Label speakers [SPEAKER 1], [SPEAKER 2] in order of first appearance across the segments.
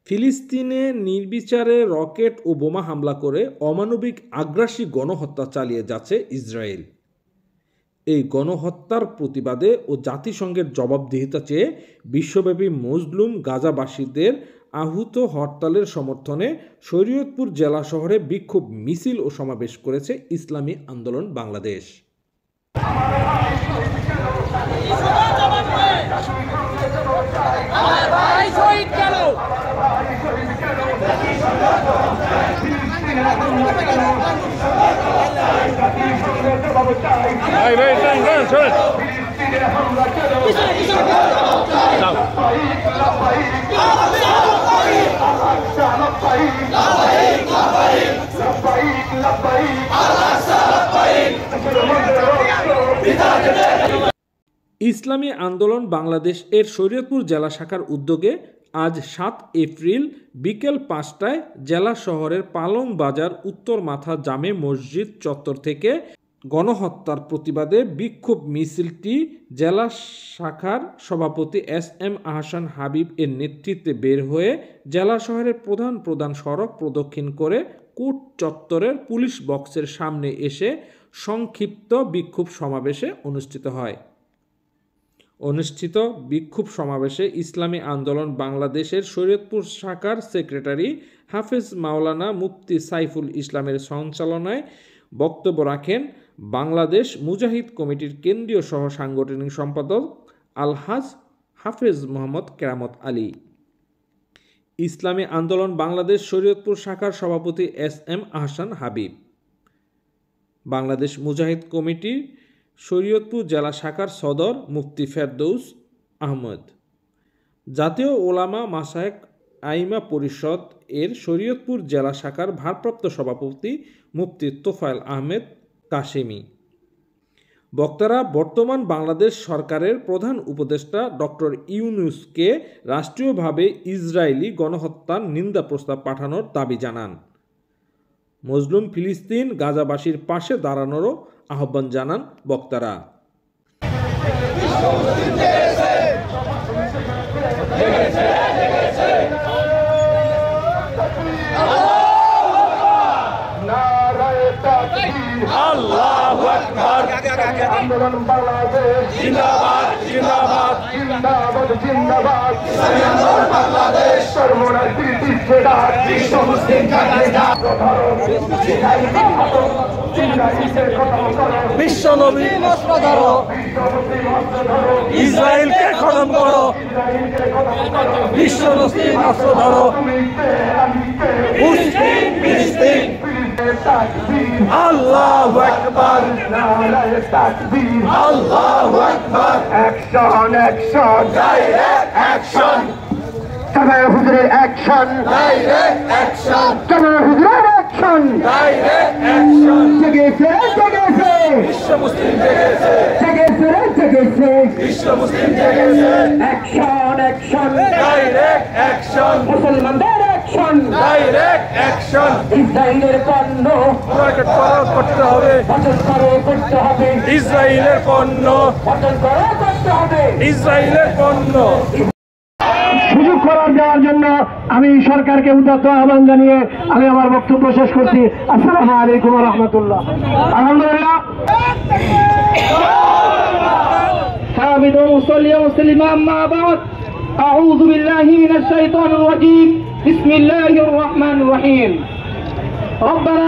[SPEAKER 1] ফিলিস্তিনে নির্বিচারে রকেট ও বোমা হামলা করে অমানবিক আগ্রাসী গণহত্যা চালিয়ে যাচ্ছে ইসরায়েল। এই গণহত্যার প্রতিবাদে ও জাতিসংঘের জবাবদিহিতা চেয়ে বিশ্বব্যাপী মজলুম গাজাবাসীদের আহূত হরতালের সমর্থনে শরীয়তপুর জেলা শহরে বিক্ষোভ মিছিল ও সমাবেশ করেছে ইসলামী আন্দোলন বাংলাদেশ। ইসলামী আন্দোলন বাংলাদেশ এর শরীয়তপুর জেলা শাখার উদ্যোগে আজ ৭ এপ্রিল বিকেল ৫টায় জেলা শহরের পালং বাজার উত্তর মাথা জামে মসজিদ চত্বর থেকে গণহত্যার প্রতিবাদে বিক্ষোভ মিছিলটি জেলা শাখার সভাপতি এস.এম. আহসান হাবিব এর নেতৃত্বে বের হয়ে জেলা শহরের প্রধান প্রধান সড়ক প্রদক্ষিণ করে কোর্ট চত্বরের পুলিশ বক্সের সামনে এসে সংক্ষিপ্ত বিক্ষোভ সমাবেশে অনুষ্ঠিত হয়। অনুষ্ঠিত বিক্ষোভ সমাবেশে ইসলামী আন্দোলন বাংলাদেশের শরীয়তপুর শাখার সেক্রেটারি হাফেজ মাওলানা মুফতি সাইফুল ইসলামের সঞ্চালনায় বক্তব্য রাখেন বাংলাদেশ মুজাহিদ কমিটির কেন্দ্রীয় সহ সাংগঠনিক সম্পাদক আলহাজ হাফেজ মোহাম্মদ কেরামত আলী। ইসলামী আন্দোলন বাংলাদেশ শরীয়তপুর শাখার সভাপতি এস.এম. আহসান হাবিব, বাংলাদেশ মুজাহিদ কমিটি শরীয়তপুর জেলা শাখার সদর মুফতি ফেরদৌস আহমদ, জাতীয় ওলামা মাশায়েখ আইমা পরিষদ এর শরীয়তপুর জেলা শাখার ভারপ্রাপ্ত সভাপতি মুফতি তোফায়েল আহমেদ কাশেমি। বক্তারা বর্তমান বাংলাদেশ সরকারের প্রধান উপদেষ্টা ডক্টর ইউনূসকে রাষ্ট্রীয়ভাবে ইসরায়েলি গণহত্যার নিন্দা প্রস্তাব পাঠানোর দাবি জানান। মজলুম ফিলিস্তিন গাজাবাসীর পাশে দাঁড়ানোরও আহ্বান জানান বক্তারা।
[SPEAKER 2] আল্লাহু আকবার। আন্দোলন বাংলাদেশ জিন্দাবাদ জিন্দাবাদ জিন্দাবাদ জিন্দাবাদ। আন্দোলন বাংলাদেশ সর্বনাশ ব্রিটিশকে ডাক, বিশ্ব মুসলিম জাতির ডাক। বিশ্ব নবী অস্ত্র ধরো, ইসরায়েলকে খতম করো, বিশ্ব মুসলিম অস্ত্র ধরো। মুসলিম ফিলিস্তিন আল্লাহু আকবার, নারায়ে তাকবীর, আল্লাহু আকবার। Action action, direct action, Kamal হুজুরের অ্যাকশন, ডাইরেক্ট অ্যাকশন, কামাল হুজুরের অ্যাকশন, ডাইরেক্ট অ্যাকশন। জেগেছে জেগেছে বিশ্ব মুসলিম, জেগেছে জেগেছে জেগেছে বিশ্ব মুসলিম, জেগেছে। অ্যাকশন অ্যাকশন, ডাইরেক্ট অ্যাকশন, মুসলমানদের অ্যাকশন, ডাইরেক্ট অ্যাকশন। ইসরায়েলের পণ্য বয়কট করতে হবে, বন্ধ করতে হবে। ইসরায়েলের পণ্য বন্ধ করতে হবে, ইসরায়েলের পণ্য। সুযোগ করার দেওয়ার জন্য আমি সরকারকে উদাত্ত আহ্বান জানিয়ে আমি আমার বক্তব্য শেষ করছি। আসসালামু আলাইকুম ওয়া রাহমাতুল্লাহ। আলহামদুলিল্লাহ। হামিদু মুসাল্লি ওয়া মুসলিমা আম্মা বাদ। আউযু বিল্লাহি মিনাশ শাইতানির রাজীম। বিসমিল্লাহির রহমানির রহিম। রব্বানা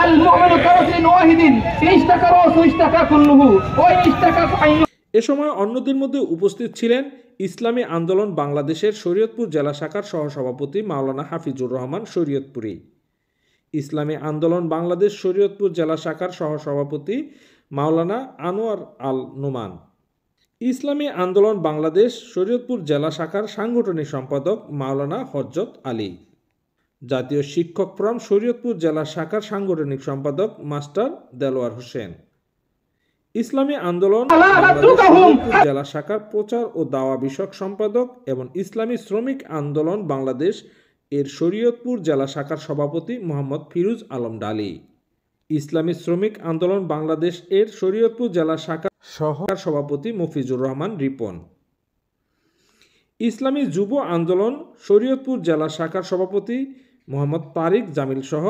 [SPEAKER 2] আল মুমিনু কারাসিন ওয়াহিদিন ইশতাকা রাসু ইশতাকা কুল্লুহু ওয়া ইশতাকা আইনু।
[SPEAKER 1] এ সময় অন্যদের মধ্যে উপস্থিত ছিলেন ইসলামী আন্দোলন বাংলাদেশের শরীয়তপুর জেলা শাখার সহসভাপতি মাওলানা হাফিজুর রহমান শরীয়তপুরী, ইসলামী আন্দোলন বাংলাদেশ শরীয়তপুর জেলা শাখার সহসভাপতি মাওলানা আনোয়ার আল নোমান, ইসলামী আন্দোলন বাংলাদেশ শরীয়তপুর জেলা শাখার সাংগঠনিক সম্পাদক মাওলানা হযরত আলী, জাতীয় শিক্ষক ফোরাম শরীয়তপুর জেলা শাখার সাংগঠনিক সম্পাদক মাস্টার দেলোয়ার হোসেন, ইসলামী আন্দোলন বাংলাদেশ জেলা শাখার প্রচার ও দাওয়া বিষয়ক সম্পাদক এবং ইসলামী শ্রমিক আন্দোলন বাংলাদেশ এর শরীয়তপুর জেলা শাখার সভাপতি মোহাম্মদ ফিরোজ আলম ডালি, ইসলামী শ্রমিক আন্দোলন বাংলাদেশ এর শরীয়তপুর জেলা শাখার সভাপতি মফিজুর রহমান রিপন, ইসলামী যুব আন্দোলন শরীয়তপুর জেলা শাখার সভাপতি মোহাম্মদ তারিক জামিল সহ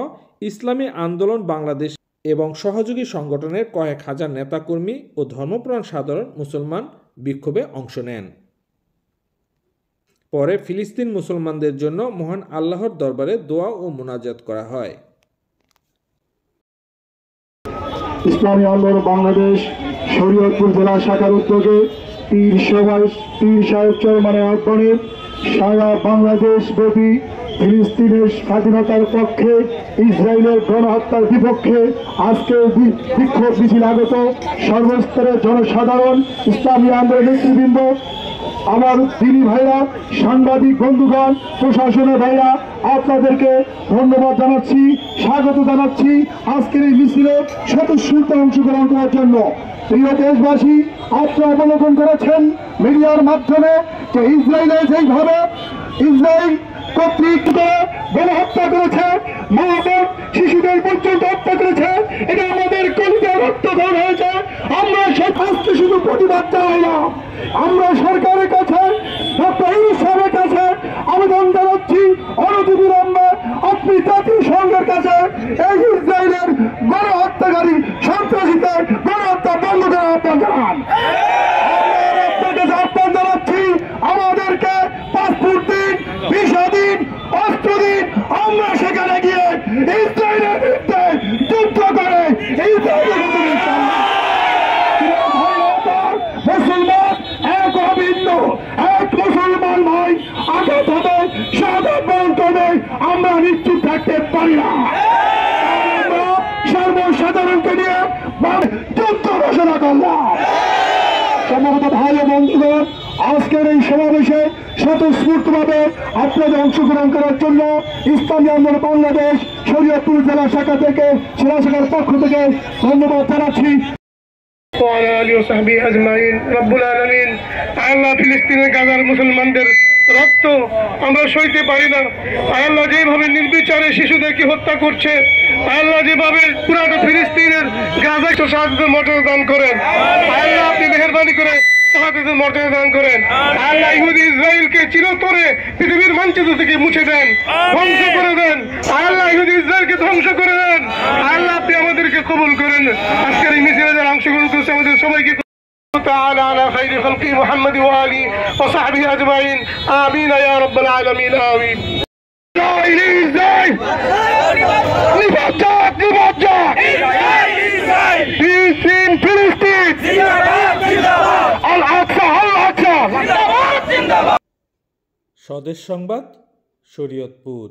[SPEAKER 1] ইসলামী আন্দোলন বাংলাদেশ এবং সহযোগী সংগঠনের কয়েক হাজার নেতাকর্মী ও ধর্মপ্রাণ সাধারণ মুসলমান বিক্ষোভে অংশ নেন। পরে ফিলিস্তিন মুসলমানদের জন্য মহান আল্লাহর দরবারে দোয়া ও মুনাজাত করা হয়।
[SPEAKER 2] ইসলামী আন্দোলন বাংলাদেশ শরীয়তপুর জেলা শাখার উদ্যোগে পীর সাহেব চরমানের আহ্বানে সারা বাংলাদেশ ব্যাপী ফিলিস্তিনের স্বাধীনতার পক্ষে, ইসরায়েলের গণহত্যার বিপক্ষে আজকে বিক্ষোভ মিছিল আগত সর্বস্তরের জনসাধারণ, ইসলামী আন্দোলনের নেতৃবৃন্দ, আমার দিনী ভাইরা, সাংবাদিক বন্ধুগণ, প্রশাসনের ভাইরা, আপনাদেরকে ধন্যবাদ জানাচ্ছি, স্বাগত জানাচ্ছি আজকের এই মিছিলে স্বতঃস্ফূর্ত অংশগ্রহণ করার জন্য। প্রিয় দেশবাসী, আপনারা অবলোকন করেছেন মিডিয়ার মাধ্যমে যে ইসরায়েলে যেইভাবে ইসরায়েল কর্তৃক গণহত্যা করেছে, মা বোন শিশুদের পর্যন্ত হত্যা করেছে, এটা আমাদের কলিজার রক্তদান হয়েছে। আমরা আজকে শুধু প্রতিবাদ জানাই না, আমরা সরকারের কাছে, ডক্টর ইউনূস সাহেবের কাছে আবেদন জানাচ্ছি, অনতিবিলম্বে আপনি জাতীয় সংঘের কাছে এই ইসরায়েলের গণহত্যাকারী সন্ত্রাসীদের গণহত্যা বন্ধ করার আহ্বান জানান। আহ্বান জানাচ্ছি, আমাদেরকে পাসপোর্ট দিন, ভিসা দিন, অস্ত্র দিন, আমরা সেখানে গিয়ে ইসরায়েলের বিরুদ্ধে যুদ্ধ করে মুসলমান এক অভিন্ন, এক মুসলমান ভাই আঘাত হবে, শাহাদাত বরণ করবে, আমরা নিশ্চিত থাকতে পারি না। আমরা সর্বসাধারণকে নিয়ে যুদ্ধ ঘোষণা করলাম। সম্ভবত ভাই ও বন্ধুগণ, আজকের এই সমাবেশে স্বতঃস্ফূর্তভাবে আপনাদের অংশগ্রহণ করার জন্য ইসলামী আন্দোলন বাংলাদেশ শরীয়তপুর জেলা শাখা থেকে, জেলা শাখার পক্ষ থেকে ধন্যবাদ জানাচ্ছি।
[SPEAKER 3] আল্লাহ, ফিলিস্তিনের গাজার মুসলমানদের রক্ত আমরা সইতে পারি না। আল্লাহ যেভাবে নির্বিচারে শিশুদেরকে হত্যা করছে, আল্লাহ যেভাবে পুরানো ফিলিস্তিনের গাজা শাহাদাতের মর্যাদা দান করেন। আল্লাহ, আপনি মেহেরবানি করে শাহাদাতের মর্যাদা দান করেন। আল্লাহ, ইহুদি ইসরায়েলকে চিরতরে পৃথিবীর মানচিত্র থেকে মুছে দেন, ধ্বংস করে দেন। আল্লাহ, ইহুদি ইসরায়েলকে ধ্বংস করে দেন। আল্লাহ, আপনি আমাদেরকে কবুল করেন। আজকের এই মিছিলে যারা অংশগ্রহণ করছে আমাদের সবাইকে تعالى على خير خلق محمد وآله وصحبه أجمعين آمين يا رب العالمين آمين.
[SPEAKER 1] স্বদেশ সংবাদ, শরীয়তপুর।